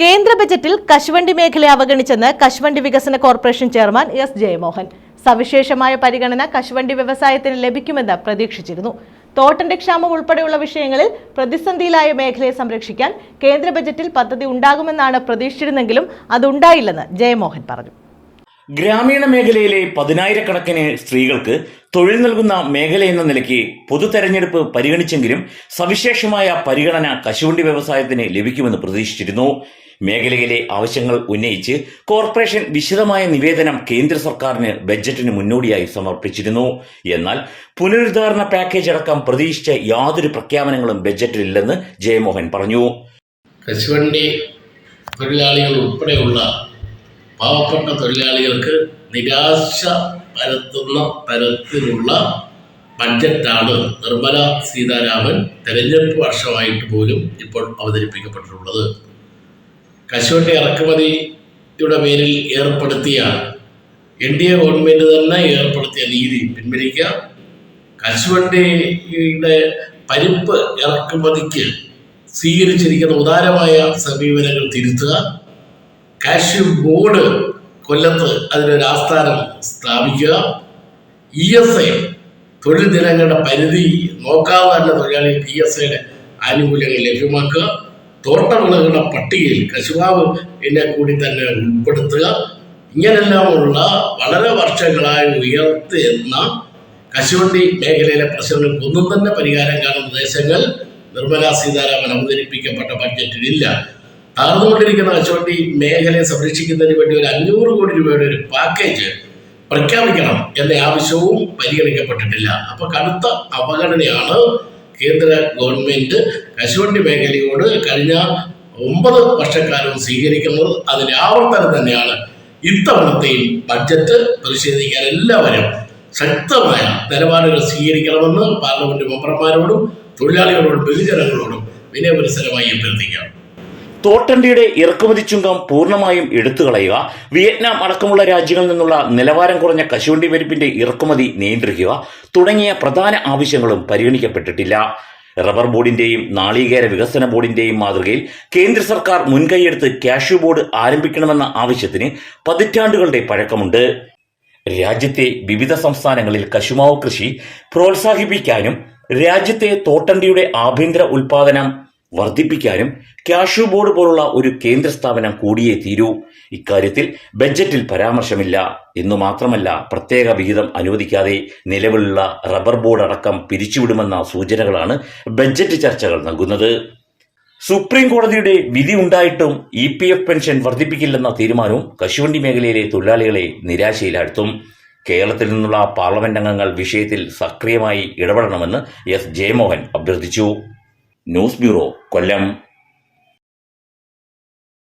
കേന്ദ്ര ബജറ്റിൽ കശുവണ്ടി മേഖലയെ അവഗണിച്ചെന്ന് കശുവണ്ടി വികസന കോർപ്പറേഷൻ ചെയർമാൻ എസ് ജയമോഹൻ. സവിശേഷമായ പരിഗണന കശുവണ്ടി വ്യവസായത്തിന് ലഭിക്കുമെന്ന് പ്രതീക്ഷിച്ചിരുന്നു. തോട്ടന്റെ ക്ഷാമം ഉൾപ്പെടെയുള്ള വിഷയങ്ങളിൽ പ്രതിസന്ധിയിലായ മേഖലയെ സംരക്ഷിക്കാൻ കേന്ദ്ര ബജറ്റിൽ പദ്ധതി ഉണ്ടാകുമെന്നാണ് പ്രതീക്ഷിച്ചിരുന്നെങ്കിലും അതുണ്ടായില്ലെന്ന് ജയമോഹൻ പറഞ്ഞു. ഗ്രാമീണ മേഖലയിലെ 10,000-കണക്കിന് സ്ത്രീകൾക്ക് തൊഴിൽ നൽകുന്ന മേഖല എന്ന നിലയ്ക്ക് പൊതു തെരഞ്ഞെടുപ്പ് പരിഗണിച്ചെങ്കിലും സവിശേഷമായ പരിഗണന കശുവണ്ടി വ്യവസായത്തിന് ലഭിക്കുമെന്ന് പ്രതീക്ഷിച്ചിരുന്നു. മേഖലയിലെ ആവശ്യങ്ങൾ ഉന്നയിച്ച് കോർപ്പറേഷൻ വിശദമായ നിവേദനം കേന്ദ്ര സർക്കാരിന് ബജറ്റിന് മുന്നോടിയായി സമർപ്പിച്ചിരുന്നു. എന്നാൽ പുനരുദ്ധാരണ പാക്കേജ് അടക്കം പ്രതീക്ഷിച്ച യാതൊരു പ്രഖ്യാപനങ്ങളും ബജറ്റിലില്ലെന്ന് ജയമോഹൻ പറഞ്ഞു. കശുവണ്ടി തൊഴിലാളികൾ ഉൾപ്പെടെയുള്ള പാവപ്പെട്ട തൊഴിലാളികൾക്ക് നിരാശ പരത്തുന്ന തരത്തിലുള്ള ബഡ്ജറ്റാണ് നിർമ്മല സീതാരാമൻ തെരഞ്ഞെടുപ്പ് വർഷമായിട്ട് പോലും ഇപ്പോൾ അവതരിപ്പിക്കപ്പെട്ടിട്ടുള്ളത്. കശുവണ്ടി ഇറക്കുമതിയുടെ പേരിൽ ഏർപ്പെടുത്തിയ NDA ഗവൺമെന്റ് തന്നെ ഏർപ്പെടുത്തിയ നീതി പിൻവലിക്കുക, കശുവണ്ടിയുടെ പരിപ്പ് ഇറക്കുമതിക്ക് സ്വീകരിച്ചിരിക്കുന്ന ഉദാരമായ സമീപനങ്ങൾ തിരുത്തുക, കാഷ്യൂ ബോർഡ് കൊല്ലത്ത് അതിനൊരു ആസ്ഥാനം സ്ഥാപിക്കുക, ESI തൊഴിൽ ദിനങ്ങളുടെ പരിധി നോക്കാതെ തന്നെ തൊഴിലാളികൾക്ക് ESIയുടെ ആനുകൂല്യങ്ങൾ ലഭ്യമാക്കുക, തോട്ടവിളകളുടെ പട്ടികയിൽ കശുമാവ് എന്നെ കൂടി തന്നെ ഉൾപ്പെടുത്തുക. ഇങ്ങനെല്ലാമുള്ള വളരെ വർഷങ്ങളായി ഉയർത്തുന്ന കശുവണ്ടി മേഖലയിലെ പ്രശ്നങ്ങൾക്കൊന്നും തന്നെ പരിഹാരം കാണുന്ന നിർദ്ദേശങ്ങൾ നിർമ്മല സീതാരാമൻ അവതരിപ്പിക്കപ്പെട്ട ബഡ്ജറ്റിലില്ല. താഴ്ന്നുകൊണ്ടിരിക്കുന്ന കശുവണ്ടി മേഖലയെ സംരക്ഷിക്കുന്നതിന് വേണ്ടി ഒരു 500 കോടി രൂപയുടെ ഒരു പാക്കേജ് പ്രഖ്യാപിക്കണം എന്ന ആവശ്യവും പരിഗണിക്കപ്പെട്ടിട്ടില്ല. അപ്പൊ കടുത്ത അവഗണനയാണ് കേന്ദ്ര ഗവൺമെന്റ് കശുവണ്ടി മേഖലയോട് കഴിഞ്ഞ 9 വർഷക്കാലവും സ്വീകരിക്കുന്നത്. അതിന്റെ ആവർത്തനം തന്നെയാണ് ഇത്തവണത്തെയും ബഡ്ജറ്റ്. പ്രതിഷേധിക്കാൻ എല്ലാവരും ശക്തമായ നിലപാടുകൾ സ്വീകരിക്കണമെന്ന് പാർലമെന്റ് മെമ്പർമാരോടും തൊഴിലാളികളോടും ബഹുജനങ്ങളോടും വിനയപരിസരമായി അഭ്യർത്ഥിക്കാം. തോട്ടണ്ടിയുടെ ഇറക്കുമതി ചുങ്കം പൂർണ്ണമായും എടുത്തുകളയുക, വിയറ്റ്നാം അടക്കമുള്ള രാജ്യങ്ങളിൽ നിന്നുള്ള നിലവാരം കുറഞ്ഞ കശുവണ്ടി പരിപ്പിന്റെ ഇറക്കുമതി നിയന്ത്രിക്കുക തുടങ്ങിയ പ്രധാന ആവശ്യങ്ങളും പരിഗണിക്കപ്പെട്ടിട്ടില്ല. റബ്ബർ ബോർഡിന്റെയും നാളികേര വികസന ബോർഡിന്റെയും മാതൃകയിൽ കേന്ദ്ര സർക്കാർ മുൻകൈയെടുത്ത് കാഷ്യൂ ബോർഡ് ആരംഭിക്കണമെന്ന ആവശ്യത്തിന് പതിറ്റാണ്ടുകളുടെ പഴക്കമുണ്ട്. രാജ്യത്തെ വിവിധ സംസ്ഥാനങ്ങളിൽ കശുമാവ് കൃഷി പ്രോത്സാഹിപ്പിക്കാനും രാജ്യത്തെ തോട്ടണ്ടിയുടെ ആഭ്യന്തര ഉൽപാദനം വർദ്ധിപ്പിക്കാനും കാഷ്യൂ ബോർഡ് പോലുള്ള ഒരു കേന്ദ്ര സ്ഥാപനം കൂടിയേ തീരൂ. ഇക്കാര്യത്തിൽ ബജറ്റിൽ പരാമർശമില്ല എന്നു മാത്രമല്ല, പ്രത്യേക വിഹിതം അനുവദിക്കാതെ നിലവിലുള്ള റബ്ബർ ബോർഡ് അടക്കം പിരിച്ചുവിടുമെന്ന സൂചനകളാണ് ബജറ്റ് ചർച്ചകൾ നൽകുന്നത്. സുപ്രീം കോടതിയുടെ വിധി ഉണ്ടായിട്ടും EPF പെൻഷൻ വർദ്ധിപ്പിക്കില്ലെന്ന തീരുമാനവും കശുവണ്ടി മേഖലയിലെ തൊഴിലാളികളെ നിരാശയിലാഴ്ത്തും. കേരളത്തിൽ നിന്നുള്ള പാർലമെന്റ് അംഗങ്ങൾ വിഷയത്തിൽ സക്രിയമായി ഇടപെടണമെന്ന് എസ് ജയമോഹൻ അഭ്യർത്ഥിച്ചു. ന്യൂസ് ബ്യൂറോ, കൊല്ലം.